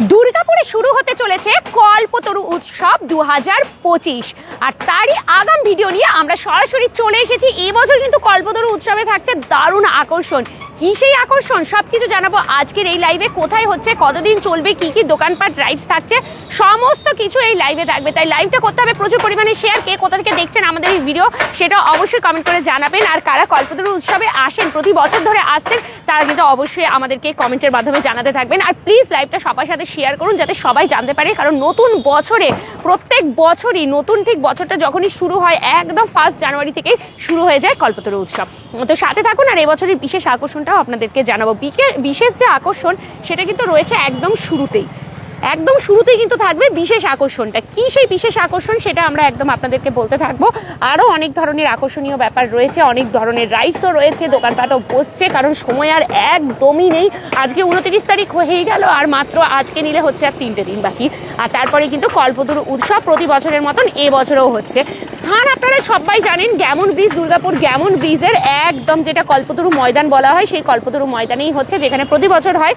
দুর্গাপুরে শুরু হতে চলেছে কল্পতরু উৎসব 2025 আর তারই আগাম ভিডিও নিয়ে আমরা সরাসরি চলে এসেছি। এই বছর কিন্তু কল্পতরু উৎসবে থাকছে দারুণ আকর্ষণ। কি সেই আকর্ষণ সবকিছু জানাবো আজকের এই লাইভে। কোথায় হচ্ছে, কতদিন চলবে, কি কি দোকানপাট রাইডস থাকছে, সমস্ত কিছু এই লাইভে থাকবে। তাই লাইভটা করতে হবে প্রচুর পরিমাণে শেয়ার। কে কোথা থেকে দেখছেন আমাদের এই ভিডিও সেটা অবশ্যই কমেন্ট করে জানাবেন। আর কারা কল্পতরু উৎসবে আসেন, প্রতি বছর ধরে আসছেন, তারা কিন্তু অবশ্যই আমাদেরকে কমেন্টের মাধ্যমে জানাতে থাকবেন। আর প্লিজ লাইভটা সবার সাথে শেয়ার করুন যাতে সবাই জানতে পারে, কারণ নতুন বছরে প্রত্যেক বছরই নতুন ঠিক বছরটা যখনই শুরু হয় একদম 1 জানুয়ারি থেকেই শুরু হয়ে যায় কল্পতরু উৎসব। তো সাথে থাকুন আর এবছরের বিশেষ আকর্ষণটাও আপনাদেরকে জানাবো। বিশেষ যে আকর্ষণ সেটা কিন্তু রয়েছে একদম শুরুতেই কিন্তু থাকবে বিশেষ আকর্ষণটা। কি সেই বিশেষ আকর্ষণ সেটা আমরা একদম আপনাদেরকে বলতে থাকবো। আরও অনেক ধরনের আকর্ষণীয় ব্যাপার রয়েছে, অনেক ধরনের রাইডসও রয়েছে, দোকানপাটও বসছে, কারণ সময় আর একদমই নেই। আজকে 29 তারিখ হয়ে গেল আর মাত্র আজকে নিলে হচ্ছে আর 3টে দিন বাকি। আর তারপরে কিন্তু কল্পতরু উৎসব প্রতি বছরের মতন এবছরও হচ্ছে। স্থান আপনারা সবাই জানেন, গ্যামন ব্রিজ, দুর্গাপুর গ্যামন ব্রিজের একদম যেটা কল্পতরু ময়দান বলা হয়, সেই কল্পতরু ময়দানেই হচ্ছে, যেখানে প্রতি বছর হয়।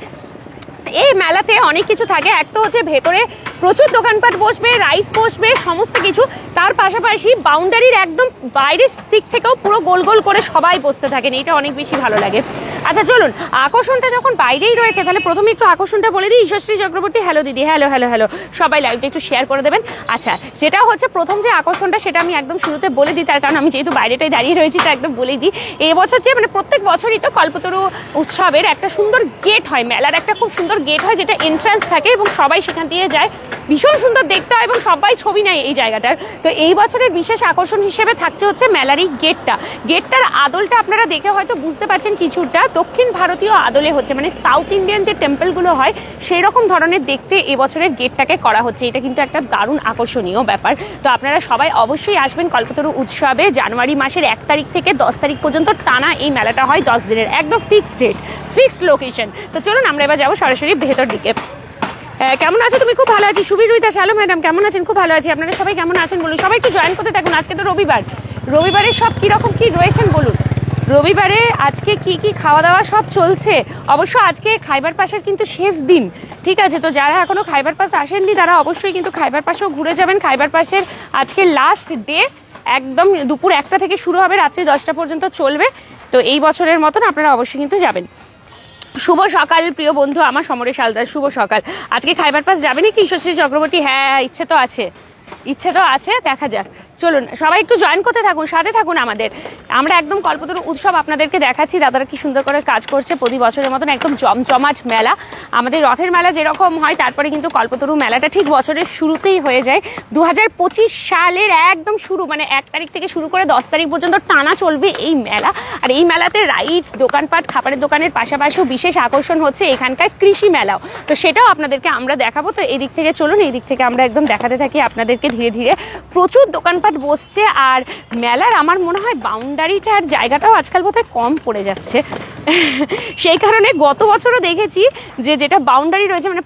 এই মেলাতে অনেক কিছু থাকে। এক তো হচ্ছে ভেতরে প্রচুর দোকানপাট বসবে, রাইস বসবে, সমস্ত কিছু। তার পাশাপাশি বাউন্ডারির একদম বাইরের দিক থেকেও পুরো গোল গোল করে সবাই বসতে থাকেন, এটা অনেক বেশি ভালো লাগে। আচ্ছা চলুন, আকর্ষণটা যখন বাইরেই রয়েছে তাহলে প্রথমে একটু আকর্ষণটা বলে দিই। ঈশ্বরশ্রী চক্রবর্তী, হ্যালো দিদি, হ্যালো হ্যালো হ্যালো, সবাই লাইভটা একটু শেয়ার করে দেবেন। আচ্ছা, সেটা হচ্ছে প্রথম যে আকর্ষণটা সেটা আমি একদম শুরুতে বলে দিই, তার কারণ আমি যেহেতু বাইরেটাই দাঁড়িয়ে রয়েছি তা একদম বলেই দিই। এবছর যে মানে প্রত্যেক বছরই তো কল্পতরু উৎসবের একটা সুন্দর গেট হয়, মেলার একটা খুব সুন্দর গেট হয় যেটা এন্ট্রান্স থাকে এবং সবাই সেখান দিয়ে যায়, ভীষণ সুন্দর দেখতে হয় এবং সবাই ছবি নেয় এই জায়গাটার। তো এই বছরের বিশেষ আকর্ষণ হিসেবে থাকছে হচ্ছে মেলার এই গেটটার আদলটা আপনারা দেখে হয়তো বুঝতে পারছেন কিছুটা দক্ষিণ ভারতীয় আদলে হচ্ছে, মানে সাউথ ইন্ডিয়ান যে টেম্পলগুলো হয় সেই রকম ধরনের দেখতে এবছরের গেটটাকে করা হচ্ছে। এটা কিন্তু একটা দারুণ আকর্ষণীয় ব্যাপার। তো আপনারা সবাই অবশ্যই আসবেন কল্পতরু উৎসবে। জানুয়ারি মাসের 1 তারিখ থেকে 10 তারিখ পর্যন্ত টানা এই মেলাটা হয়, 10 দিনের, একদম ফিক্সড ডেট, ফিক্সড লোকেশন। তো চলুন আমরা এবার যাবো সরাসরি ভেতর দিকে। কেমন আছো তুমি? খুব ভালো আছি। সুবীর রুইদাস, হ্যালো ম্যাডাম, কেমন আছেন? খুব ভালো আছি। আপনারা সবাই কেমন আছেন বলুন, সবাই একটু জয়েন করতে থাকুন। আজকে তো রবিবারে সব কিরকম কি রয়েছেন বলুন। রবিবারে আজকে কি কি খাওয়া দাওয়া সব চলছে। অবশ্য আজকে খাইবার পাসের কিন্তু শেষ দিন, ঠিক আছে? তো যারা এখনো খাইবার পাস আসেননি তারা অবশ্যই কিন্তু খাইবার পাসেও ঘুরে যাবেন। খাইবার পাসের আজকে লাস্ট ডে, একদম দুপুর 1টা থেকে শুরু হবে, রাত্রি 10টা পর্যন্ত চলবে। তো এই বছরের মতন আপনারা অবশ্যই কিন্তু যাবেন। শুভ সকাল প্রিয় বন্ধু আমার সমরেশ হালদার, শুভ সকাল। আজকে খাইবার পাস যাবে নাকি ঈশ্বরশ্রী চক্রবর্তী? হ্যাঁ, ইচ্ছে তো আছে, দেখা যাক। চলুন সবাই একটু জয়েন করতে থাকুন, সাথে থাকুন আমাদের। আমরা একদম কল্পতরু উৎসব আপনাদেরকে দেখাচ্ছি, দাদারা কি সুন্দর করে কাজ করছে। প্রতি বছরের মতন একদম জমজমাট মেলা। আমাদের রথের মেলা যেরকম হয়, তারপরে কিন্তু কল্পতরু মেলাটা ঠিক বছরের শুরুতেই হয়ে যায়। 2025 সালের একদম শুরু, মানে 1 তারিখ থেকে শুরু করে 10 তারিখ পর্যন্ত টানা চলবে এই মেলা। আর এই মেলাতে রাইডস, দোকানপাট, খাবারের দোকানের পাশাপাশিও বিশেষ আকর্ষণ হচ্ছে এখানকার কৃষি মেলাও। তো সেটাও আপনাদেরকে আমরা দেখাবো। তো এই দিক থেকে চলুন, এই দিক থেকে আমরা একদম দেখাতে থাকি আপনাদেরকে ধীরে ধীরে। প্রচুর দোকানপাট বসছে আর মেলার আমার মনে হয় বাউন্ডারিটার জায়গাটাও আজকাল বোধহয় কম পড়ে যাচ্ছে। সেই কারণে গত বছরও দেখেছি যে যেটা বাউন্ডারি রয়েছে, মানে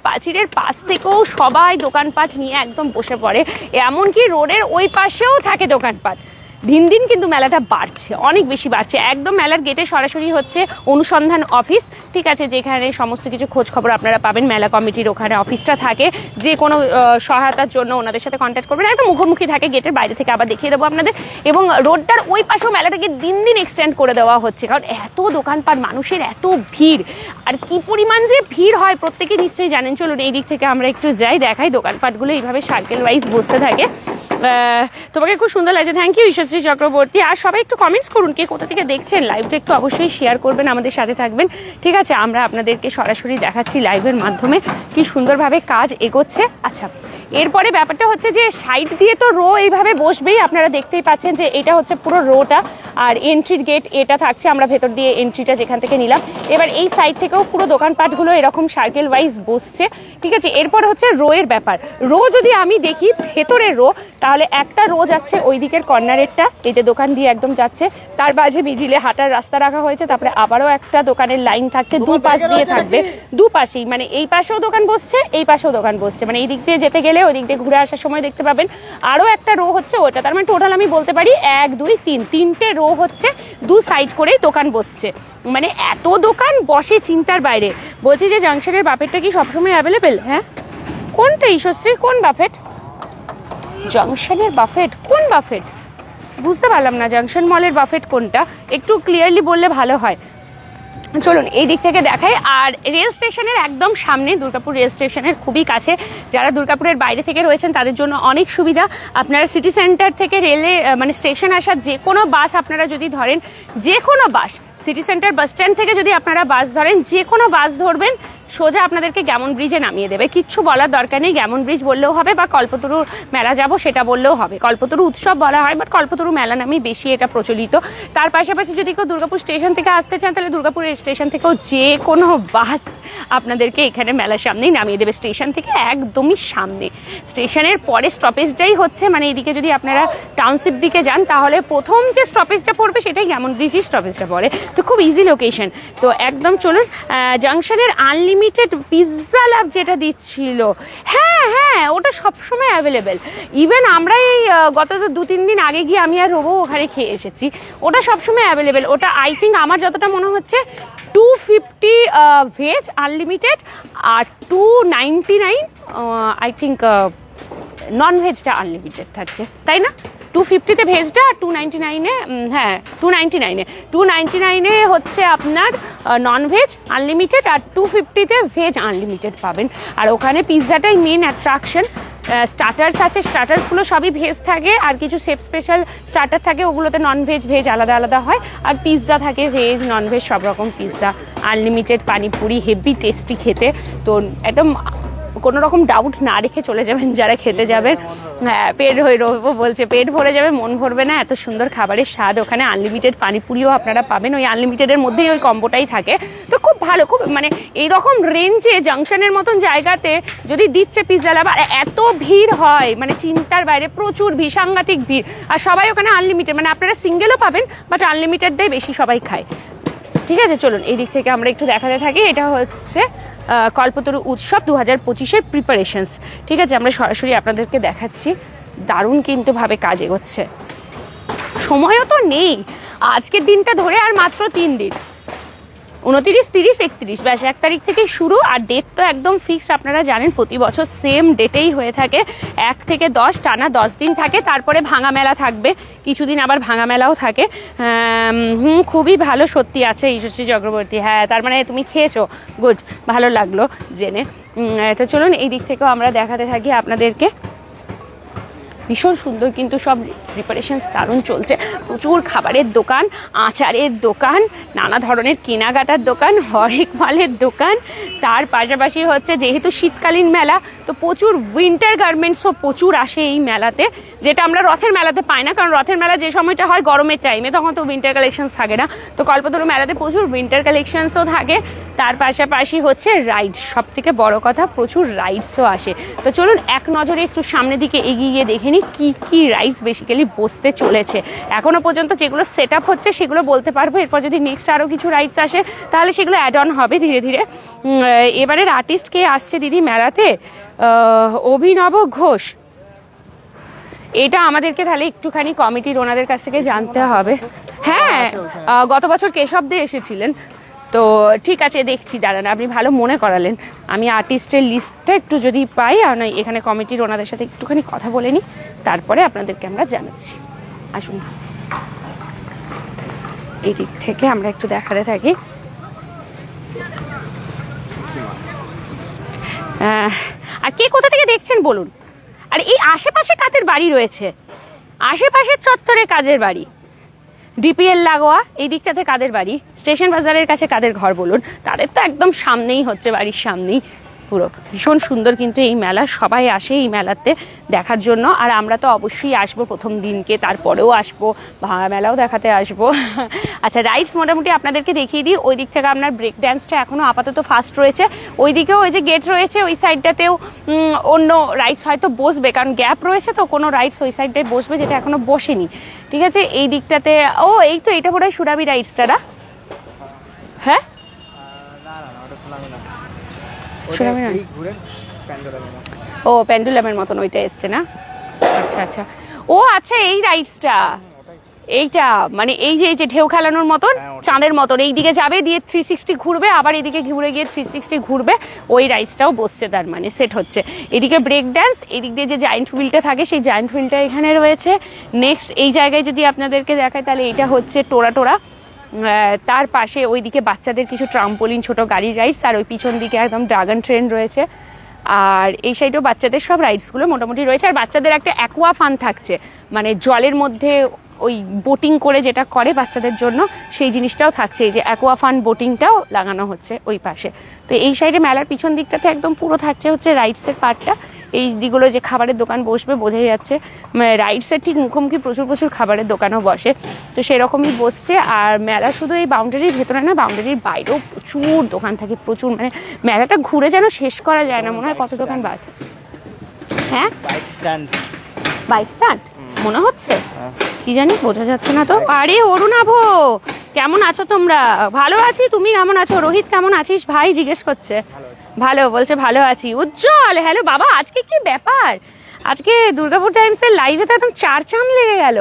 পাঁচিলের পাশ থেকেও সবাই দোকানপাট নিয়ে একদম বসে পড়ে। এমনকি রোডের ওই পাশেও থাকে দোকানপাট। দিন দিন কিন্তু মেলাটা বাড়ছে, অনেক বেশি বাড়ছে। একদম মেলার গেটে সরাসরি হচ্ছে অনুসন্ধান অফিস, ঠিক আছে, যেখানে সমস্ত কিছু খোঁজ খবর আপনারা পাবেন। মেলা কমিটির ওখানে অফিসটা থাকে, যে কোনো সহায়তার জন্য ওনাদের সাথে কন্ট্যাক্ট করবেন। একদম মুখোমুখি থাকে, গেটের বাইরে থেকে আবার দেখিয়ে দেবো আপনাদের। এবং রোডটার ওই পাশেও মেলাটাকে দিন দিন এক্সটেন্ড করে দেওয়া হচ্ছে, কারণ এত দোকানপাট, মানুষের এত ভিড়, আর কি পরিমাণ যে ভিড় হয় প্রত্যেকে নিশ্চয়ই জানেন। চলুন এই দিক থেকে আমরা একটু যাই, দেখাই। দোকানপাটগুলো এইভাবে সার্কেল ওয়াইজ বসতে থাকে। তোমাকে খুব সুন্দর লাগছে, থ্যাংক ইউ ঈশ্বরশ্রী চক্রবর্তী। আর সবাই একটু কমেন্টস করুন কে কোথা থেকে দেখছেন। লাইভটা একটু অবশ্যই শেয়ার করবেন, আমাদের সাথে থাকবেন, ঠিক আছে? আমরা আপনাদেরকে সরাসরি দেখাচ্ছি লাইভের মাধ্যমে কি সুন্দরভাবে কাজ এগোচ্ছে। আচ্ছা, এরপরে ব্যাপারটা হচ্ছে যে সাইড দিয়ে তো রো এইভাবে বসবেই, আপনারা দেখতেই পাচ্ছেন যে এটা হচ্ছে পুরো রোটা। আর এন্ট্রির গেট এটা থাকছে, আমরা ভেতর দিয়ে এন্ট্রিটা যেখান থেকে নিলাম। এবার এই সাইড থেকেও পুরো দোকানপাটগুলো এরকম সার্কেল ওয়াইজ বসছে, ঠিক আছে? এরপর হচ্ছে রো এর ব্যাপার। রো যদি আমি দেখি ভেতরের রো, তাহলে একটা রো যাচ্ছে ওই দিকের কর্নারেরটা, এই যে দোকান দিয়ে একদম যাচ্ছে, তার মাঝে মিডিলে হাঁটার রাস্তা রাখা হয়েছে। তারপরে আবারও একটা দোকানের লাইন থাকছে, দুপাশ দিয়ে থাকবে, দুপাশেই, মানে এই পাশেও দোকান বসছে, এই পাশেও দোকান বসছে, মানে এই দিক দিয়ে যেতে গেলে ওই দিক দিয়ে ঘুরে আসার সময় দেখতে পাবেন। আরও একটা রো হচ্ছে ওটা, তার মানে টোটাল আমি বলতে পারি 1 2 3 তিনটে রো ও হচ্ছে দু সাইড করেই দোকান বসছে, মানে এত দোকান বসে চিন্তার বাইরে। বলছি যে জাংশনের বাফেটটা কি সবসময় অ্যাভেলেবেল? হ্যাঁ, কোনটা ঈশ্বরশ্রী, কোন বাফেট? জাংশনের বাফেট, কোন বাফেট বুঝতে পারলাম না। জাংশন মলের বাফেট কোনটা, একটু ক্লিয়ারলি বললে ভালো হয়। চলুন এই দিক থেকে দেখাই। আর রেল স্টেশনের একদম সামনে, দুর্গাপুর রেল স্টেশনের খুবই কাছে, যারা দুর্গাপুরের বাইরে থেকে রয়েছেন তাদের জন্য অনেক সুবিধা। আপনারা সিটি সেন্টার থেকে রেলে মানে স্টেশন আসার যে কোনো বাস আপনারা যদি ধরেন, যে কোনো বাস, সিটি সেন্টার বাস স্ট্যান্ড থেকে যদি আপনারা বাস ধরেন, যে কোনো বাস ধরবেন সোজা আপনাদেরকে গ্যামন ব্রিজে নামিয়ে দেবে, কিচ্ছু বলার দরকার নেই। গ্যামন ব্রিজ বললেও হবে বা কল্পতরু মেলা যাব সেটা বললেও হবে। কল্পতরু উৎসব বলা হয়, বাট কল্পতরু মেলা নামেই বেশি এটা প্রচলিত। তার পাশাপাশি যদি কেউ দুর্গাপুর স্টেশন থেকে আসতে চান, তাহলে দুর্গাপুর স্টেশন থেকেও যে কোনো বাস আপনাদেরকে এখানে মেলার সামনেই নামিয়ে দেবে, স্টেশন থেকে একদমই সামনে। স্টেশনের পরে স্টপেজটাই হচ্ছে, মানে এদিকে যদি আপনারা টাউনশিপ দিকে যান তাহলে প্রথম যে স্টপেজটা পড়বে সেটাই গ্যামন ব্রিজের স্টপেজটা পড়ে, তো খুব ইজি লোকেশন। তো একদম চলুন, জাংশনের আনলিমিটেড পিৎজা লাভ যেটা দিচ্ছিল, হ্যাঁ হ্যাঁ ওটা সবসময় অ্যাভেলেবেল। ইভেন আমরা এই গত 2-3 দিন আগে গিয়ে আমি আর রবো ওখানে খেয়ে এসেছি, ওটা সবসময় অ্যাভেলেবেল। ওটা আই থিঙ্ক আমার যতটা মনে হচ্ছে 250 ভেজ আনলিমিটেড আর 299 আই থিঙ্ক নন ভেজটা আনলিমিটেড থাকছে, তাই না? 250-তে ভেজটা আর 299-এ, হ্যাঁ 299-এ হচ্ছে আপনার নন ভেজ আনলিমিটেড, আর 250-তে ভেজ আনলিমিটেড পাবেন। আর ওখানে পিৎজাটাই মেন অ্যাট্রাকশন। স্টার্টার্স আছে, স্টার্টার্সগুলো সবই ভেজ থাকে, আর কিছু সেফ স্পেশাল স্টার্টার থাকে, ওগুলোতে নন ভেজ ভেজ আলাদা আলাদা হয়। আর পিৎজা থাকে ভেজ নন ভেজ সব রকম pizza, unlimited panipuri, heavy tasty খেতে। তো একদম কোনো রকম ডাউট না রেখে চলে যাবেন যারা খেতে যাবেন। হ্যাঁ, পেট হয়ে রবো বলছে পেট ভরে যাবে, মন ভরবে না, এত সুন্দর খাবারের স্বাদ। ওখানে আনলিমিটেড পানিপুরিও আপনারা পাবেন, ওই আনলিমিটেডের মধ্যেই ওই কম্বোটাই থাকে। তো খুব ভালো, খুব মানে এইরকম রেঞ্জে জাংশনের মতন জায়গাতে যদি দিচ্ছে পিৎজা লাভ, আর এত ভিড় হয় মানে চিন্তার বাইরে, প্রচুর ভিড়, সাংঘাতিক ভিড়। আর সবাই ওখানে আনলিমিটেড, মানে আপনারা সিঙ্গেলও পাবেন বাট আনলিমিটেডটাই বেশি সবাই খায়। ঠিক আছে, চলুন এই দিক থেকে আমরা একটু দেখাতে থাকি। এটা হচ্ছে কল্পতরু উৎসব 2025-এর প্রিপারেশনস। ঠিক আছে, আমরা সরাসরি আপনাদেরকে দেখাচ্ছি। দারুণ কিন্তু ভাবে কাজ এগোচ্ছে, সময়ও তো নেই। আজকের দিনটা ধরে আর মাত্র 3 দিন, 29, 30, 31, ব্যাস 1 তারিখ থেকে শুরু। আর ডেট তো একদম ফিক্সড, আপনারা জানেন প্রতি বছর সেম ডেটেই হয়ে থাকে, 1 থেকে 10 টানা 10 দিন থাকে। তারপরে ভাঙা মেলা থাকবে কিছুদিন, আবার ভাঙা মেলাও থাকে। খুবই ভালো সত্যি আছে ঈশ্বরী চক্রবর্তী। হ্যাঁ, তার মানে তুমি খেয়েছো, গুড, ভালো লাগলো জেনে। তো চলুন এই দিক থেকেও আমরা দেখাতে থাকি আপনাদেরকে। ভীষণ সুন্দর কিন্তু সব প্রিপারেশনস দারুণ চলছে। প্রচুর খাবারের দোকান, আচারের দোকান, নানা ধরনের কেনাকাটার দোকান, হরেক মালের দোকান। তার পাশাপাশি হচ্ছে যেহেতু শীতকালীন মেলা, তো প্রচুর উইন্টার গার্মেন্টসও প্রচুর আসে এই মেলাতে, যেটা আমরা রথের মেলাতে পাই না। কারণ রথের মেলা যে সময়টা হয় গরমের টাইমে, তখন তো উইন্টার কালেকশনস থাকে না। তো কল্পতরু মেলাতে প্রচুর উইন্টার কালেকশনসও থাকে। তার পাশাপাশি হচ্ছে রাইডস, সব থেকে বড় কথা প্রচুর রাইডসও আসে। তো চলুন এক নজরে একটু সামনের দিকে এগিয়ে গিয়ে দেখে নিই কি কি রাইডস বেসিক্যালি বসতে চলেছে। এখনো পর্যন্ত যেগুলো সেট আপ হচ্ছে সেগুলো বলতে পারবো, এরপর যদি নেক্সট আরও কিছু রাইডস আসে তাহলে সেগুলো অ্যাড অন হবে ধীরে ধীরে। এবারের আর্টিস্ট কে আসছে দিদি মেলাতে? অভিনব ঘোষ। এটা আমাদেরকে তাহলে একটুখানি কমিটির ওনাদের কাছ থেকে জানতে হবে। হ্যাঁ, গত বছর কেশব দে এসেছিলেন। তো ঠিক আছে, দেখছি, দাঁড়ান, আপনি ভালো মনে করালেন। আমি আর্টিস্টের লিস্টটা একটু যদি পাই, আর এখানে কমিটির ওনাদের সাথে একটুখানি কথা বলে নিই, তারপরে আপনাদেরকে আমরা জানাচ্ছি। আসুন এই দিক থেকে আমরা একটু দেখাতে থাকি। আর কে কোথা থেকে দেখছেন বলুন। আর এই আশেপাশে কাদের বাড়ি রয়েছে? আশেপাশের চত্বরে কাদের বাড়ি? ডিপিএল লাগোয়া এই দিকটাতে কাদের বাড়ি? স্টেশন বাজারের কাছে কাদের ঘর বলুন? তাদের তো একদম সামনেই হচ্ছে, বাড়ির সামনেই পুরো। ভীষণ সুন্দর কিন্তু এই মেলা, সবাই আসে এই মেলাতে দেখার জন্য। আর আমরা তো অবশ্যই আসবো প্রথম দিনকে, তারপরেও আসবো, ভাঙা মেলাও দেখাতে আসবো। আচ্ছা, রাইডস মোটামুটি আপনাদেরকে দেখিয়ে দিই। ওই দিক থেকে আপনার ব্রেক ড্যান্সটা এখনও আপাতত ফার্স্ট রয়েছে। ওই দিকেও ওই যে গেট রয়েছে, ওই সাইডটাতেও অন্য রাইডস হয়তো বসবে, কারণ গ্যাপ রয়েছে, তো কোনো রাইডস ওই সাইডটায় বসবে যেটা এখনও বসেনি। ঠিক আছে, এই দিকটাতে এই তো এটা বোধহয় সুরাবি রাইডসটা না? হ্যাঁ, ও প্যান্ডুলামের মতন ওইটা এসছে না? আচ্ছা আচ্ছা, ও আচ্ছা, এই রাইডসটা, এইটা মানে এই যে ঢেউ খেলানোর মতন, চাঁদের মতন এইদিকে যাবে, দিয়ে 360 ঘুরবে, আবার এদিকে ঘুরে গিয়ে 360 ঘুরবে, ওই রাইডসটাও বসছে, তার মানে সেট হচ্ছে। এদিকে ব্রেক ড্যান্স, এদিক দিয়ে যে জায়েন্ট হুইলটা থাকে সেই জায়েন্ট হুইলটা এখানে রয়েছে। নেক্সট এই জায়গায় যদি আপনাদেরকে দেখায় তাহলে এটা হচ্ছে টোরা, তার পাশে ওইদিকে বাচ্চাদের কিছু ট্রাম্পোলিন, ছোট গাড়ির রাইডস, আর ওই পিছন দিকে একদম ড্রাগন ট্রেন রয়েছে। আর এই সাইডেও বাচ্চাদের সব রাইডসগুলো মোটামুটি রয়েছে। আর বাচ্চাদের একটা অ্যাকোয়া ফান থাকছে, মানে জলের মধ্যে ওই বোটিং করে যেটা করে বাচ্চাদের জন্য, সেই জিনিসটাও থাকছে। এই যে অ্যাকোয়া ফান বোটিংটাও লাগানো হচ্ছে ওই পাশে। তো এই সাইডে মেলার পিছন দিকটাতে একদম পুরো থাকছে হচ্ছে রাইডসের পার্টটা। এই দিকগুলো যে খাবারের দোকান বসবে বোঝাই যাচ্ছে, রাইডসের ঠিক মুখোমুখি প্রচুর খাবারের দোকানও বসে, তো সেরকমই বসছে। আর মেলা শুধু এই বাউন্ডারির ভেতরে না, বাউন্ডারির বাইরেও প্রচুর দোকান থাকে, প্রচুর, মানে মেলাটা ঘুরে যেন শেষ করা যায় না, মনে হয় কত দোকান বাদ। হ্যাঁ, বাইক স্ট্যান্ড মনে হচ্ছে, কি জানি বোঝা যাচ্ছে না তো। আরে অরুণাভ, কেমন আছো তোমরা? ভালো আছি, তুমি কেমন আছো? রোহিত কেমন আছিস ভাই জিজ্ঞেস করছে। ভালো বলছে, ভালো আছি। উজ্জ্বল, হ্যালো বাবা, আজকে কি ব্যাপার? আজকে দুর্গাপুর টাইমসের লাইভে তো একদম 4 চাঁদ লেগে গেল।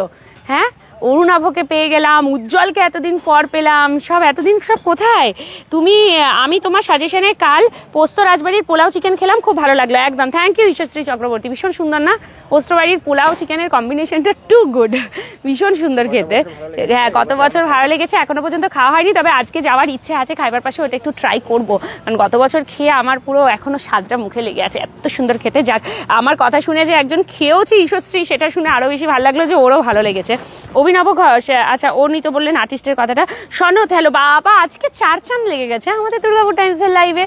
হ্যাঁ, অরুণাভকে পেয়ে গেলাম, উজ্জ্বলকে এতদিন পর পেলাম, এতদিন সব কোথায় তুমি? আমি তোমার সাজেশনে কাল পোস্ত রাজবাড়ির পোলাও চিকেন খেলাম, খুব ভালো লাগলো। একদম, থ্যাংক ইউ ঈশ্বরশ্রী চক্রবর্তী, ভীষণ সুন্দর না পোস্ত বাড়ির পোলাও চিকেনের কম্বিনেশনটা? টু গুড, ভীষণ সুন্দর খেতে। হ্যাঁ, গত বছর ভালো লেগেছে, এখনো পর্যন্ত খাওয়া হয়নি, তবে আজকে যাওয়ার ইচ্ছে আছে খাইবার পাশে, ওটা একটু ট্রাই করবো, কারণ গত বছর খেয়ে আমার পুরো এখনো স্বাদটা মুখে লেগে আছে, এত সুন্দর খেতে। যাক, আমার কথা শুনে যে একজন খেয়েওছে ঈশ্বরশ্রী, সেটা শুনে আরো বেশি ভালো লাগলো যে ওরও ভালো লেগেছে। অভিনব ঘোষ, আচ্ছা ও নিত বললেন আর্টিস্টের কথাটা। সনদ, হ্যালো বাবা, আজকে 4 চাঁদ লেগে গেছে আমাদের দুর্গাপুর টাইমসের লাইভে।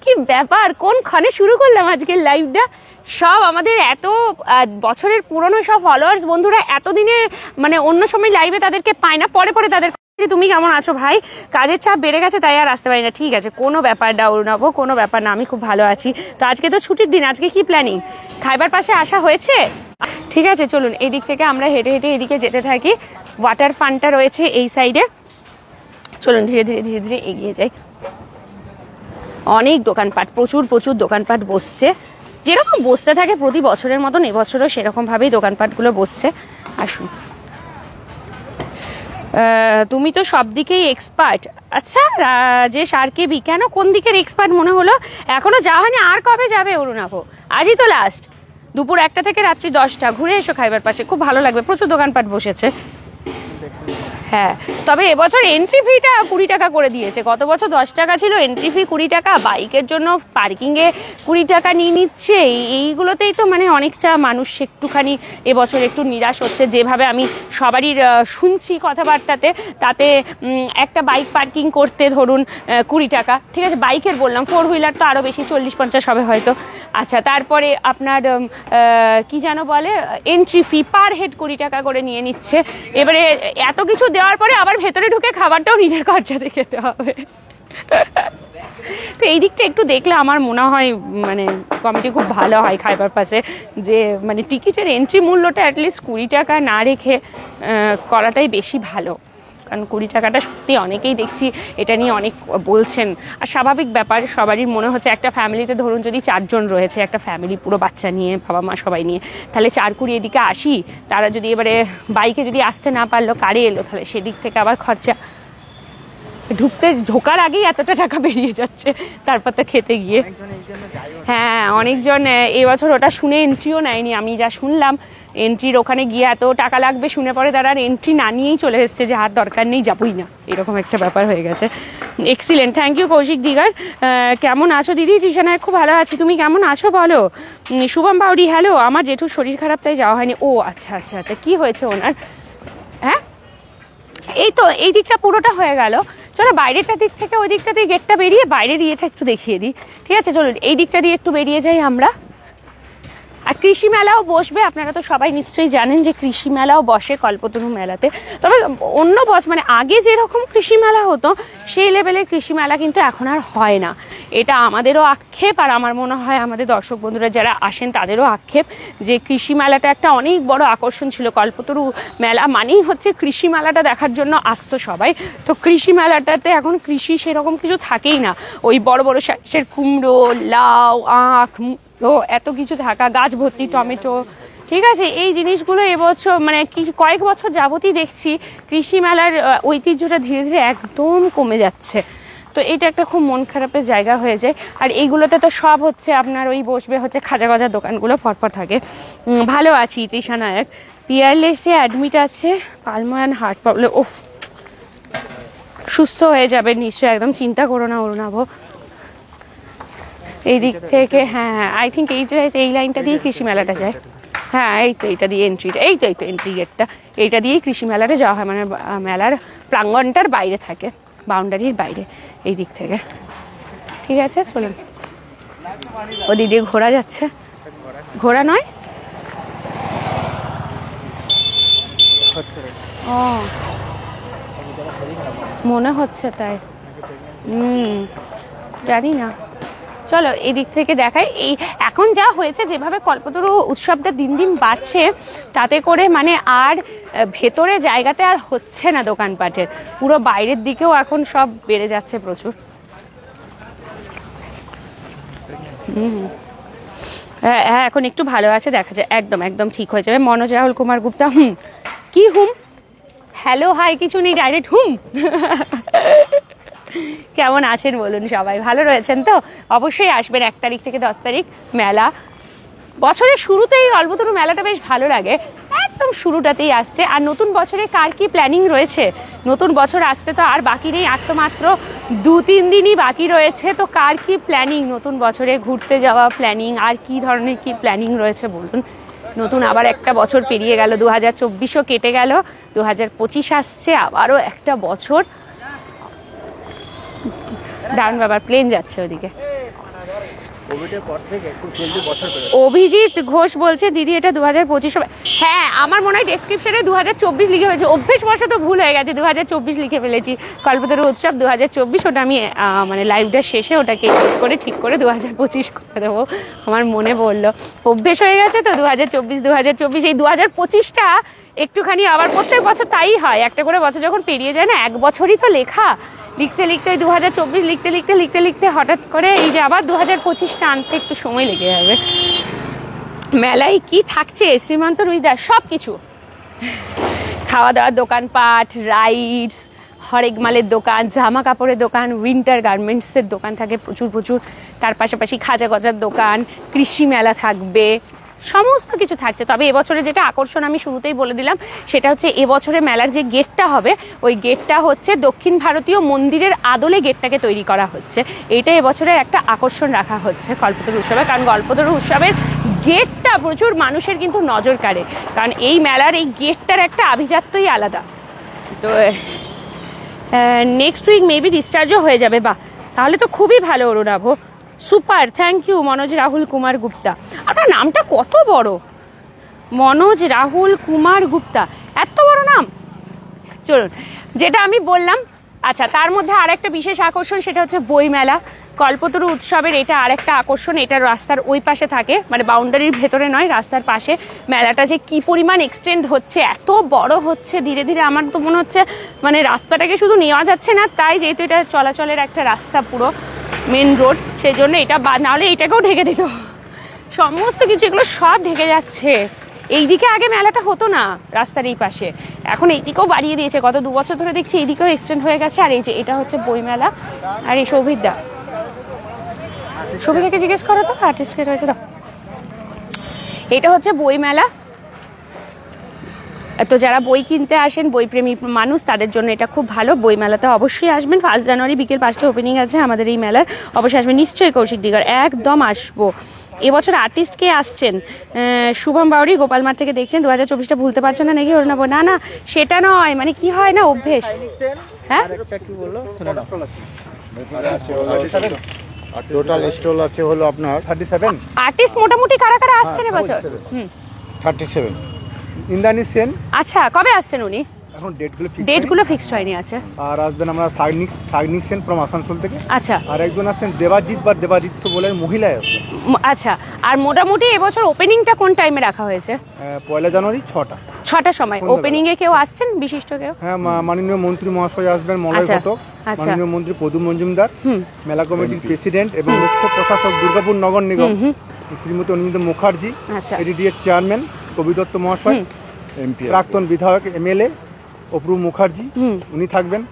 কি ব্যাপার, কোনখানে শুরু করলাম আজকের লাইভটা? সব আমাদের এত বছরের পুরনো সব ফলোয়ার্স বন্ধুরা এতদিনে, মানে অন্য সময় লাইভে তাদেরকে পায় না, পরে তাদের তুমি কেমন আছো ভাই? কাজের চাপ বেড়ে গেছে তাই আর আসতে পারি না। ঠিক আছে, কোনো ব্যাপার না অরুণাভ, কোনো ব্যাপার না, আমি খুব ভালো আছি। তো আজকে তো ছুটির দিন, আজকে কি প্ল্যানিং? খাইবার পাশে আসা হয়েছে? ঠিক আছে, চলুন এই দিক থেকে আমরা হেঁটে এদিকে যেতে থাকি। ওয়াটার ফানটা রয়েছে এই সাইডে, চলুন ধীরে ধীরে এগিয়ে যাই। অনেক দোকানপাট, প্রচুর দোকানপাট বসছে, যেরকম বসতে থাকে প্রতি বছরের মতন এবছরও সেরকম ভাবেই দোকানপাটগুলো বসছে। আসুন, তুমি তো সব দিকেই এক্সপার্ট। আচ্ছা, যে সারকেবি, কেন কোন দিকের এক্সপার্ট মনে হলো? এখনো যাওয়া হয়নি, আর কবে যাবে অরুণাভ? আজই তো লাস্ট, দুপুর 1টা থেকে রাত্রি 10টা, ঘুরে এসো খাইবার পাশে, খুব ভালো লাগবে, প্রচুর দোকানপাট বসেছে। হ্যাঁ, তবে এবছর এন্ট্রি ফিটা 20 টাকা করে দিয়েছে, গত বছর 10 টাকা ছিল এন্ট্রি ফি, 20 টাকা। বাইকের জন্য পার্কিংয়ে 20 টাকা নিয়ে নিচ্ছে। এইগুলোতেই তো মানে অনেকটা মানুষ একটুখানি এবছর একটু নিরাশ হচ্ছে, যেভাবে আমি সবারই শুনছি কথাবার্তাতে, তাতে একটা বাইক পার্কিং করতে ধরুন 20 টাকা, ঠিক আছে, বাইকের বললাম, 4 হুইলার তো আরও বেশি, 40-50 হবে হয়তো। আচ্ছা, তারপরে আপনার কি যেন বলে, এন্ট্রি ফি পার হেড 20 টাকা করে নিয়ে নিচ্ছে। এবারে এত কিছু দেওয়ার পরে আবার ভেতরে ঢুকে খাবারটাও নিজের খরচাতে খেতে হবে। তো এই দিকটা একটু দেখলে আমার মনে হয় মানে কমিটি খুব ভালো হয় খাইবার পাশে, যে মানে টিকিটের এন্ট্রি মূল্যটা অ্যাটলিস্ট 20 টাকা না রেখে করাটাই বেশি ভালো, কারণ 20 টাকাটা সত্যি অনেকেই দেখছি এটা নিয়ে অনেক বলছেন। আর স্বাভাবিক ব্যাপার, সবারই মনে হচ্ছে একটা ফ্যামিলিতে ধরুন যদি 4 জন রয়েছে, একটা ফ্যামিলি পুরো বাচ্চা নিয়ে, বাবা মা সবাই নিয়ে, তাহলে 4-20 এদিকে আসি, তারা যদি এবারে বাইকে যদি আসতে না পারলো, কারে এলো, তাহলে সেদিক থেকে আবার খরচা, ঢোকার আগেই এতটা টাকা বেরিয়ে যাচ্ছে, তারপর তো খেতে গিয়ে। হ্যাঁ, অনেকজন এবছর ওটা শুনে এন্ট্রিও নেয়নি, আমি যা শুনলাম এন্ট্রির ওখানে গিয়ে এত টাকা লাগবে শুনে পরে তারা আর এন্ট্রি না নিয়েই চলে এসছে, যে আর দরকার নেই, যাবই না, এরকম একটা ব্যাপার হয়ে গেছে। এক্সিলেন্ট, থ্যাংক ইউ কৌশিক দিগার। কেমন আছো দিদি? জিশানা, খুব ভালো আছি, তুমি কেমন আছো বলো? শুভম বাউরি, হ্যালো, আমার জেঠুর শরীর খারাপ তাই যাওয়া হয়নি। ও আচ্ছা, কি হয়েছে ওনার? হ্যাঁ, এই তো এই দিকটা পুরোটা হয়ে গেল, চলো বাইরেটার দিক থেকে ওই দিকটা দিয়ে গেটটা বেরিয়ে বাইরের ইয়েটা একটু দেখিয়ে দিই, ঠিক আছে? চলুন এই দিকটা দিয়ে একটু বেরিয়ে যাই আমরা। আর কৃষি মেলাও বসবে, আপনারা তো সবাই নিশ্চয়ই জানেন যে কৃষি মেলাও বসে কল্পতরু মেলাতে। তবে অন্য বছর মানে আগে যেরকম কৃষি মেলা হতো সেই লেভেলের কৃষি মেলা কিন্তু এখন আর হয় না, এটা আমাদেরও আক্ষেপ, আর আমার মনে হয় আমাদের দর্শক বন্ধুরা যারা আসেন তাদেরও আক্ষেপ, যে কৃষি মেলাটা একটা অনেক বড় আকর্ষণ ছিল। কল্পতরু মেলা মানেই হচ্ছে কৃষি মেলাটা দেখার জন্য আসতো সবাই, তো কৃষি মেলাটাতে এখন কৃষি সেরকম কিছু থাকেই না, ওই বড় বড় সাইজের কুমড়ো, লাউ, আখ, তো এত কিছু থাকা, গাছ ভর্তি টমেটো, ঠিক আছে, এই জিনিসগুলো এবছর মানে কয়েক বছর যাবতই দেখছি কৃষি মেলার ঐতিহ্যটা ধীরে ধীরে একদম কমে যাচ্ছে। তো এটা একটা খুব মন খারাপের জায়গা হয়ে যায়। আর এইগুলোতে তো সব হচ্ছে আপনার ওই বসবে হচ্ছে খাজা গজার দোকানগুলো পরপর থাকে। ভালো আছি তৃষা নায়ক, পিয়ারলেসে অ্যাডমিট আছে, পালমোয়ান হার্ট প্রবলেম। ওফ, সুস্থ হয়ে যাবে নিশ্চয়ই, একদম চিন্তা করো না অরুণাভ। এই দিক থেকে হ্যাঁ আই থিঙ্ক এই লাইনটা দিয়ে কৃষি মেলাটা যায়। হ্যাঁ এই তো এইটা দিয়ে এন্ট্রিটা, এই তো এন্ট্রি গেটটা, এইটা দিয়ে কৃষি মেলাটা যাওয়া হয়, মানে মেলার প্রাঙ্গণটার বাইরে থাকে, বাউন্ডারির বাইরে এই দিক থেকে। ঠিক আছে চলুন, ও দিদি ঘোরা যাচ্ছে, ঘোরা নয় ও মনে হচ্ছে তাই, জানি না। চলো এই দিক থেকে দেখাই। এই এখন যা হয়েছে, যেভাবে কল্পতরু উৎসবটা দিন দিন বাড়ছে, তাতে করে মানে আর ভেতরে জায়গাতে আর হচ্ছে না দোকানপাটের, পুরো বাইরের দিকেও এখন সব বেড়ে যাচ্ছে প্রচুর। হ্যাঁ এখন একটু ভালো আছে, দেখা যায় একদম একদম ঠিক হয়ে যাবে। মনোজ রাহুল কুমার গুপ্তা, কি হুম, হ্যালো হাই কিছু নেই, ডাইরেক্ট হুম। কেমন আছেন বলুন সবাই, ভালো রয়েছেন তো? অবশ্যই আসবেন 1 তারিখ থেকে 10 তারিখ মেলা। বছরের শুরুতেই কল্পতরু মেলাটা বেশ ভালো লাগে, একদম শুরুটাতেই আসছে। আর নতুন বছরে কার কি প্ল্যানিং রয়েছে? নতুন বছর আসতে তো আর বাকি নেই, আর তো মাত্র 2-3 দিনই বাকি রয়েছে। তো কার কি প্ল্যানিং নতুন বছরে ঘুরতে যাওয়া প্ল্যানিং, আর কি ধরনের কি প্ল্যানিং রয়েছে বলুন? নতুন আবার একটা বছর পেরিয়ে গেল, 2024ও কেটে গেল, 2025 আসছে, আবারও একটা বছর। দারুণ ব্যাপার, প্লেন যাচ্ছে ওদিকে। অভিজিৎ ঘোষ বলছে দিদি এটা 2025 হবে। হ্যাঁ আমার মনে হয় ডেসক্রিপশনে 2024 লিখে হয়েছে, অভ্যেসবশত ভুল হয়ে গেছে, 2024 লিখে ফেলেছি। কল্পতরু উৎসব 2024, ওটা আমি মানে লাইভটা শেষে ওটাকে করে ঠিক করে 2025 করে দেবো, আমার মনে পড়লো, অভ্যেস হয়ে গেছে তো 2024। এই 2025টা একটুখানি আবার প্রত্যেক বছর তাই হয়, একটা করে বছর যখন পেরিয়ে যায় না, এক বছরই তো লেখা, লিখতে লিখতে ওই 2024 লিখতে লিখতে হঠাৎ করে এই যে আবার 2025টা আনতে একটু সময় লেগে যাবে। মেলায় কি থাকছে শ্রীমন্ত রুইদার, সব কিছু, খাওয়া দাওয়ার দোকানপাট, রাইডস, হরেক মালের দোকান, জামা কাপড়ের দোকান, উইন্টার গার্মেন্টসের দোকান থাকে প্রচুর। তার পাশাপাশি খাজা গজার দোকান, কৃষি মেলা থাকবে, সমস্ত কিছু থাকছে। তবে এবছরে যেটা আকর্ষণ আমি শুরুতেই বলে দিলাম, সেটা হচ্ছে এবছরে মেলার যে গেটটা হবে, ওই গেটটা হচ্ছে দক্ষিণ ভারতীয় মন্দিরের আদলে গেটটাকে তৈরি করা হচ্ছে। এইটা এবছরের একটা আকর্ষণ রাখা হচ্ছে কল্পতরু উৎসবে, কারণ কল্পতরু উৎসবের গেটটা প্রচুর মানুষের কিন্তু নজর কাড়ে, কারণ এই মেলার এই গেটটার একটা আভিজাত্যই আলাদা। তো নেক্সট উইক মেবি ডিসচার্জও হয়ে যাবে, বা তাহলে তো খুবই ভালো Arunava, super, thank you Manoj Rahul Kumar Gupta. আপনার নামটা কত বড়, মনোজ রাহুল কুমার গুপ্তা, এত বড় নাম। চলুন যেটা আমি বললাম, আচ্ছা তার মধ্যে আরেকটা বিশেষ আকর্ষণ, সেটা হচ্ছে বইমেলা। কল্পতরু উৎসবের এটা আরেকটা আকর্ষণ, এটা রাস্তার ওই পাশে থাকে, মানে বাউন্ডারির ভেতরে নয়, রাস্তার পাশে। মেলাটা যে কি পরিমাণ এক্সটেন্ড হচ্ছে, এত বড় হচ্ছে ধীরে ধীরে, আমার তো মনে হচ্ছে মানে রাস্তাটাকে শুধু নেওয়া যাচ্ছে না, তাই যেহেতু এটা চলাচলের একটা রাস্তা, পুরো মেন রোড, সেই জন্য এটা নাহলে এটাকেও ঢেকে দিত, সমস্ত কিছু এগুলো সব ঢেকে যাচ্ছে। এইদিকে আগে মেলাটা হতো না রাস্তার এই পাশে, এখন এইদিকেও বাড়িয়ে দিয়েছে, গত 2 বছর ধরে দেখছি এইদিকেও এক্সটেন্ড হয়ে গেছে। আর এই যে এটা হচ্ছে বইমেলা। আর এই সৌভিকদা, সৌভিকদাকে জিজ্ঞেস করো তো আর্টিস্ট কে রয়েছে, তো এটা হচ্ছে বইমেলা। তো যারা বই কিনতে আসেন, বইপ্রেমী মানুষ, তাদের জন্য এটা খুব ভালো। বইমেলাতে অবশ্যই আসবেন, 1 জানুয়ারি বিকেল 5টায় ওপেনিং আছে আমাদের এই মেলার, অবশ্যই আসবেন নিশ্চয়ই। কৌশিক দিগার একদম আসবো। এবছর আর্টিস্ট কে আসছেন? শুভম বাউরি গোপালমার থেকে দেখছেন। 2024টা ভুলতে পারছো না নাকি অরুণাভ? না না সেটা নয়, মানে কি হয় না অভ্যেস। হ্যাঁ টোটাল স্টল আছে হলো আপনার 37 আর্টিস্ট। মোটামুটি কারা কারা আসছেন এবছর? 37 ইন্দ্রাণী সেন। আচ্ছা কবে আসছেন উনি? এখন ডেটগুলো ফিক্সড হয়নি। আছে আর আসবেন আমরা সাইনিক সেন ফ্রম আসানসোল থেকে। আচ্ছা আর একজন আসছেন দেবাদিত্য বলে মহিলা আসবে। আচ্ছা আর মোটামুটি এবছর ওপেনিংটা কোন টাইমে রাখা হয়েছে? 1 জানুয়ারি 6টার সময়। ওপেনিং এ কেউ আসছেন বিশিষ্ট কেউ? হ্যাঁ মাননীয় মন্ত্রী মহাশয় আসবেন, মলয় ঘটক, মাননীয় মন্ত্রী পদু মজুমদার, মেলা কমিটির প্রেসিডেন্ট এবং মুখ্য প্রশাসক দুর্গাপুর নগর নিগম শ্রীমতী অনিন্দিতা মুখার্জি, এডিডিএর চেয়ারম্যান কবি দত্ত মহাশয়, প্রাক্তন বিধায়ক MLA অপূর্ব মুখার্জি উনি থাকবেন,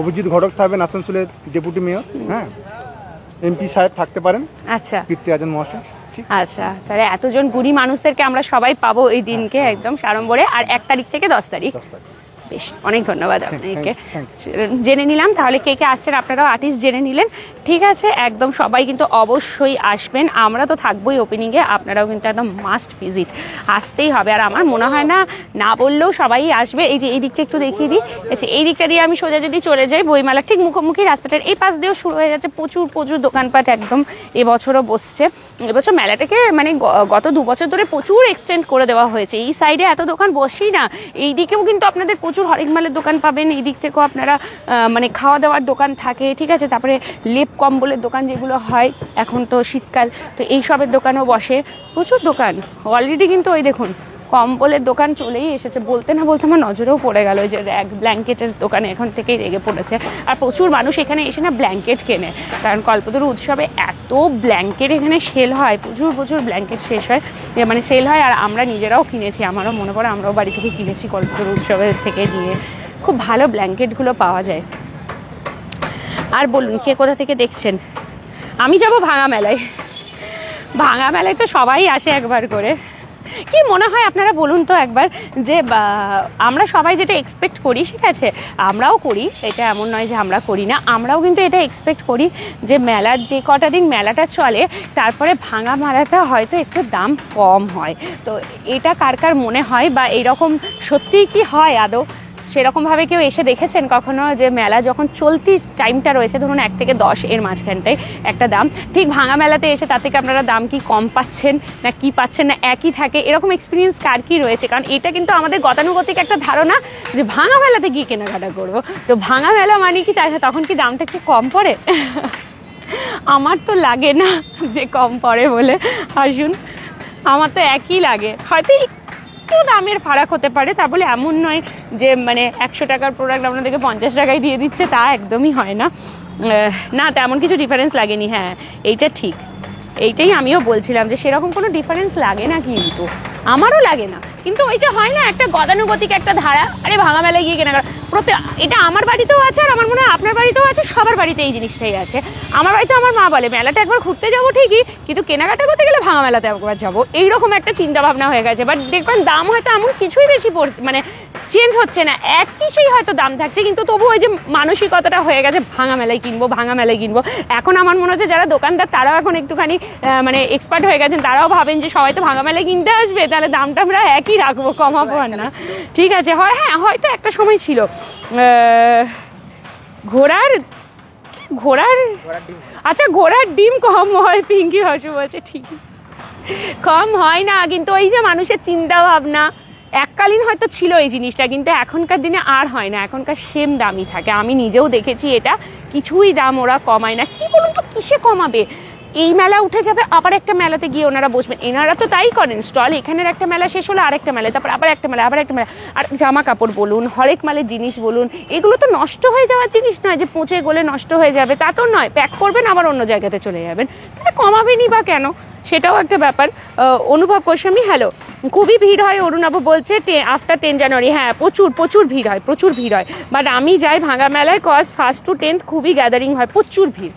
অভিজিৎ ঘটক থাকবেন আসানসোলের ডেপুটি মেয়র, হ্যাঁ, MP সাহেব থাকতে পারেন, আচ্ছা, কীর্তি আজান মহাশয়। আচ্ছা, তাহলে এতজন গুণী মানুষদেরকে আমরা সবাই পাবো এই দিনকে একদম সাড়ম্বরে। আর 1 তারিখ থেকে 10 তারিখ। বেশ, অনেক ধন্যবাদ আপনাকে। জেনে নিলাম তাহলে কে কে আসছেন, আপনারাও আর্টিস্ট জেনে নিলেন। ঠিক আছে, একদম সবাই কিন্তু অবশ্যই আসবেন, আমরা তো থাকবোই ওপেনিংয়ে, আপনারাও কিন্তু একদম মাস্ট ভিজিট, আসতেই হবে। আর আমার মনে হয় না না বললেও সবাই আসবে। এই যে এই দিকটা একটু দেখিয়ে দিই, আচ্ছা এই দিকটা দিয়ে আমি সোজা যদি চলে যাই বইমেলা ঠিক মুখোমুখি রাস্তাটার এই পাশ দিয়েও শুরু হয়ে যাচ্ছে প্রচুর দোকানপাট একদম এবছরও বসছে। এবছর মেলাটাকে মানে গত 2 বছর ধরে প্রচুর এক্সটেন্ড করে দেওয়া হয়েছে। এই সাইডে এত দোকান বসেই না, এই দিকেও কিন্তু আপনাদের প্রচুর হরেক মালের দোকান পাবেন, এই দিক থেকেও আপনারা মানে খাওয়া দাওয়ার দোকান থাকে, ঠিক আছে, তারপরে লেপ কম্বলের দোকান যেগুলো হয়, এখন তো শীতকাল তো এই সবের দোকানও বসে, প্রচুর দোকান অলরেডি কিন্তু ওই দেখুন কম্বলের দোকান চলেই এসেছে। বলতে না বলতে আমার নজরেও পড়ে গেল যে র্যাক ব্ল্যাঙ্কেটের দোকানে এখন থেকেই লেগে পড়েছে। আর প্রচুর মানুষ এখানে এসে না ব্ল্যাঙ্কেট কেনে, কারণ কল্পতরু উৎসবে এত ব্ল্যাঙ্কেট এখানে সেল হয়, প্রচুর ব্ল্যাঙ্কেট শেষ হয় মানে সেল হয়। আর আমরা নিজেরাও কিনেছি, আমারও মনে পড়ে আমরাও বাড়ি থেকে কিনেছি কল্পতরু উৎসবের থেকে নিয়ে, খুব ভালো ব্ল্যাঙ্কেটগুলো পাওয়া যায়। আর বলুন কে কোথা থেকে দেখছেন? আমি যাব ভাঙা মেলায়। ভাঙা মেলায় তো সবাই আসে একবার করে। কি মনে হয় আপনারা বলুন তো একবার, যে আমরা সবাই যেটা এক্সপেক্ট করি, ঠিক আছে, আমরাও করি, এটা এমন নয় যে আমরা করি না, আমরাও কিন্তু এটা এক্সপেক্ট করি যে মেলার যে কটা দিন মেলাটা চলে তারপরে ভাঙা মেলাতে হয়তো একটু দাম কম হয়। তো এটা কার কার মনে হয়, বা এইরকম সত্যিই কি হয় আদৌ? সেরকমভাবে কেউ এসে দেখেছেন কখনো যে মেলা যখন চলতি টাইমটা রয়েছে, ধরুন 1 থেকে 10 এর মাঝখানটায় একটা দাম, ঠিক ভাঙা মেলাতে এসে তার থেকে আপনারা দাম কি কম পাচ্ছেন না কি পাচ্ছেন না একই থাকে, এরকম এক্সপিরিয়েন্স কার কি রয়েছে? কারণ এটা কিন্তু আমাদের গতানুগতিক একটা ধারণা যে ভাঙা মেলাতে গিয়ে কেনাকাটা করব, তো ভাঙা মেলা মানে কি তখন কি দামটা একটু কম পড়ে? আমার তো লাগে না যে কম পড়ে বলে, আসুন আমার তো একই লাগে, হয়তো একটু দামের ফারাক হতে পারে, তা বলে এমন নয় যে মানে 100 টাকার প্রোডাক্ট আপনাদেরকে 50 টাকায় দিয়ে দিচ্ছে, তা একদমই হয় না। না, তেমন কিছু ডিফারেন্স লাগেনি, হ্যাঁ এইটা ঠিক, এইটাই আমিও বলছিলাম যে সেরকম কোনো ডিফারেন্স লাগে না, কিন্তু আমারও লাগে না, কিন্তু ওই যে হয় না একটা গতানুগতিক একটা ধারা, আরে ভাঙা মেলায় গিয়ে কেনাকাটা এটা আমার বাড়িতেও আছে, আর আমার মনে হয় আপনার বাড়িতেও আছে, সবার বাড়িতে এই জিনিসটাই আছে। আমার বাড়িতে আমার মা বলে মেলাটা একবার ঘুরতে যাবো ঠিকই, কিন্তু কেনাকাটা করতে গেলে ভাঙা মেলাতে একবার যাবো, এইরকম একটা চিন্তা ভাবনা হয়ে গেছে। বাট দেখবেন দাম হয়তো এমন কিছুই বেশি মানে চেঞ্জ হচ্ছে না, একই সেই হয়তো দাম থাকছে, কিন্তু তবু ওই যে মানসিকতাটা হয়ে গেছে ভাঙা মেলায় কিনবো, ভাঙা মেলায় কিনবো। এখন আমার মনে হচ্ছে যারা দোকানদার তারাও এখন একটুখানি মানে এক্সপার্ট হয়ে গেছেন, তারাও ভাবেন যে সবাই তো ভাঙা মেলায় কিনতে আসবে, তাহলে দামটা আমরা একই রাখবো, কমাবো না, ঠিক আছে। হয়, হ্যাঁ হয়তো একটা সময় ছিল ঘোড়ার আচ্ছা ঘোড়ার ডিম কম হয়, পিঙ্কি হাসু বলছে ঠিকই, কম হয় না, কিন্তু ওই যে মানুষের চিন্তা ভাবনা এককালীন হয়তো ছিল এই জিনিসটা, কিন্তু এখনকার দিনে আর হয় না, এখনকার সেম দামই থাকে। আমি নিজেও দেখেছি এটা, কিছুই দাম ওরা কমায় না। কি বলুন তো, কিসে কমাবে? এই মেলা উঠে যাবে, আবার একটা মেলাতে গিয়ে ওনারা বসবেন, এনারা তো তাই করেন, স্টল এখানের একটা মেলা শেষ হলো আরেকটা মেলা, তারপর আবার একটা মেলা, আর জামা কাপড় বলুন, হরেক মালের জিনিস বলুন, এগুলো তো নষ্ট হয়ে যাওয়ার জিনিস নয় যে পচে গলে নষ্ট হয়ে যাবে, তা তো নয়, প্যাক করবেন আবার অন্য জায়গাতে চলে যাবেন, তাহলে কমাবেনই বা কেন? সেটাও একটা ব্যাপার। অনুভব গোস্বামী, হ্যালো, খুবই ভিড় হয় অরুণাভ বলছে আফটার 10 জানুয়ারি, হ্যাঁ প্রচুর ভিড় হয়, বাট আমি যাই ভাঙা মেলায়, কজ 1st to 10th খুবই গ্যাদারিং হয়, প্রচুর ভিড়।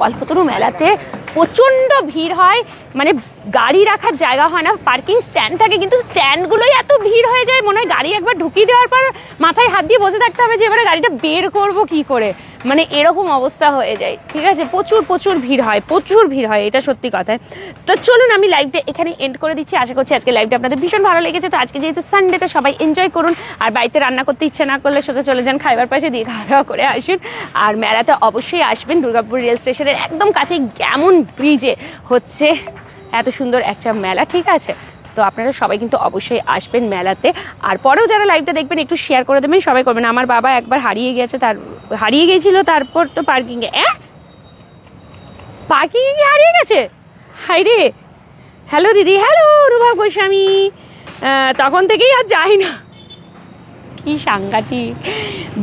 কল্পতরু মেলাতে প্রচণ্ড ভিড় হয়, মানে গাড়ি রাখার জায়গা হয় না, পার্কিং স্ট্যান্ড থাকে, কিন্তু স্ট্যান্ডগুলোই এত ভিড় হয়ে যায়, মনে হয় গাড়ি একবার ঢুকিয়ে দেওয়ার পর মাথায় হাত দিয়ে বসে থাকতে হবে যে এবারে গাড়িটা বের করব কি করে, মানে এরকম অবস্থা হয়ে যায়, ঠিক আছে। প্রচুর ভিড় হয়, এটা সত্যি কথা। তো চলুন আমি লাইভটা এখানে এন্ড করে দিচ্ছি, আশা করছি আজকে লাইভটা আপনাদের ভীষণ ভালো লেগেছে। তো আজকে যেহেতু সানডেতে সবাই এনজয় করুন, আর বাড়িতে রান্না করতে ইচ্ছে না করলে সোজা চলে যান খাইবার পাশে দিয়ে খাওয়া দাওয়া করে আসুন। আর মেলাতে অবশ্যই আসবেন, দুর্গাপুর রেল স্টেশনের একদম কাছে গ্যামন ব্রিজে হচ্ছে এত সুন্দর একটা মেলা, ঠিক আছে। তো আপনারা সবাই কিন্তু অবশ্যই আসবেন মেলাতে, আর পরেও যারা লাইভটা দেখবেন একটু শেয়ার করে দেবেন, সবাই করবেন। আমার বাবা একবার হারিয়ে গিয়েছিল, তারপর তো পার্কিংয়ে হারিয়ে গেছে, হাই রে। হ্যালো দিদি, হ্যালো অনুভব গোস্বামী, তখন থেকেই আর যাই না, কি সাংঘাতিক,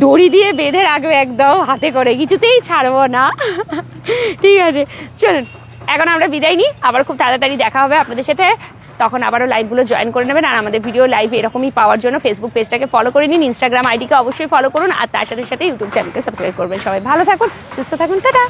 দড়ি দিয়ে বেঁধে রাখবে একদম হাতে করে, কিছুতেই ছাড়বো না, ঠিক আছে। চলুন এখন আমরা বিদায় নিই, আবার খুব তাড়াতাড়ি দেখা হবে আপনাদের সাথে। তখন আবারও লাইভগুলো জয়েন করে নেবেন। আর আমাদের ভিডিও লাইভ এরকমই পাওয়ার জন্য ফেসবুক পেজটাকে ফলো করে নিন, ইনস্টাগ্রাম আইডিকে অবশ্যই ফলো করুন, আর তার সাথে সাথে ইউটিউব চ্যানেলকে সাবস্ক্রাইব করবেন। সবাই ভালো থাকুন, সুস্থ থাকুন, টাটা।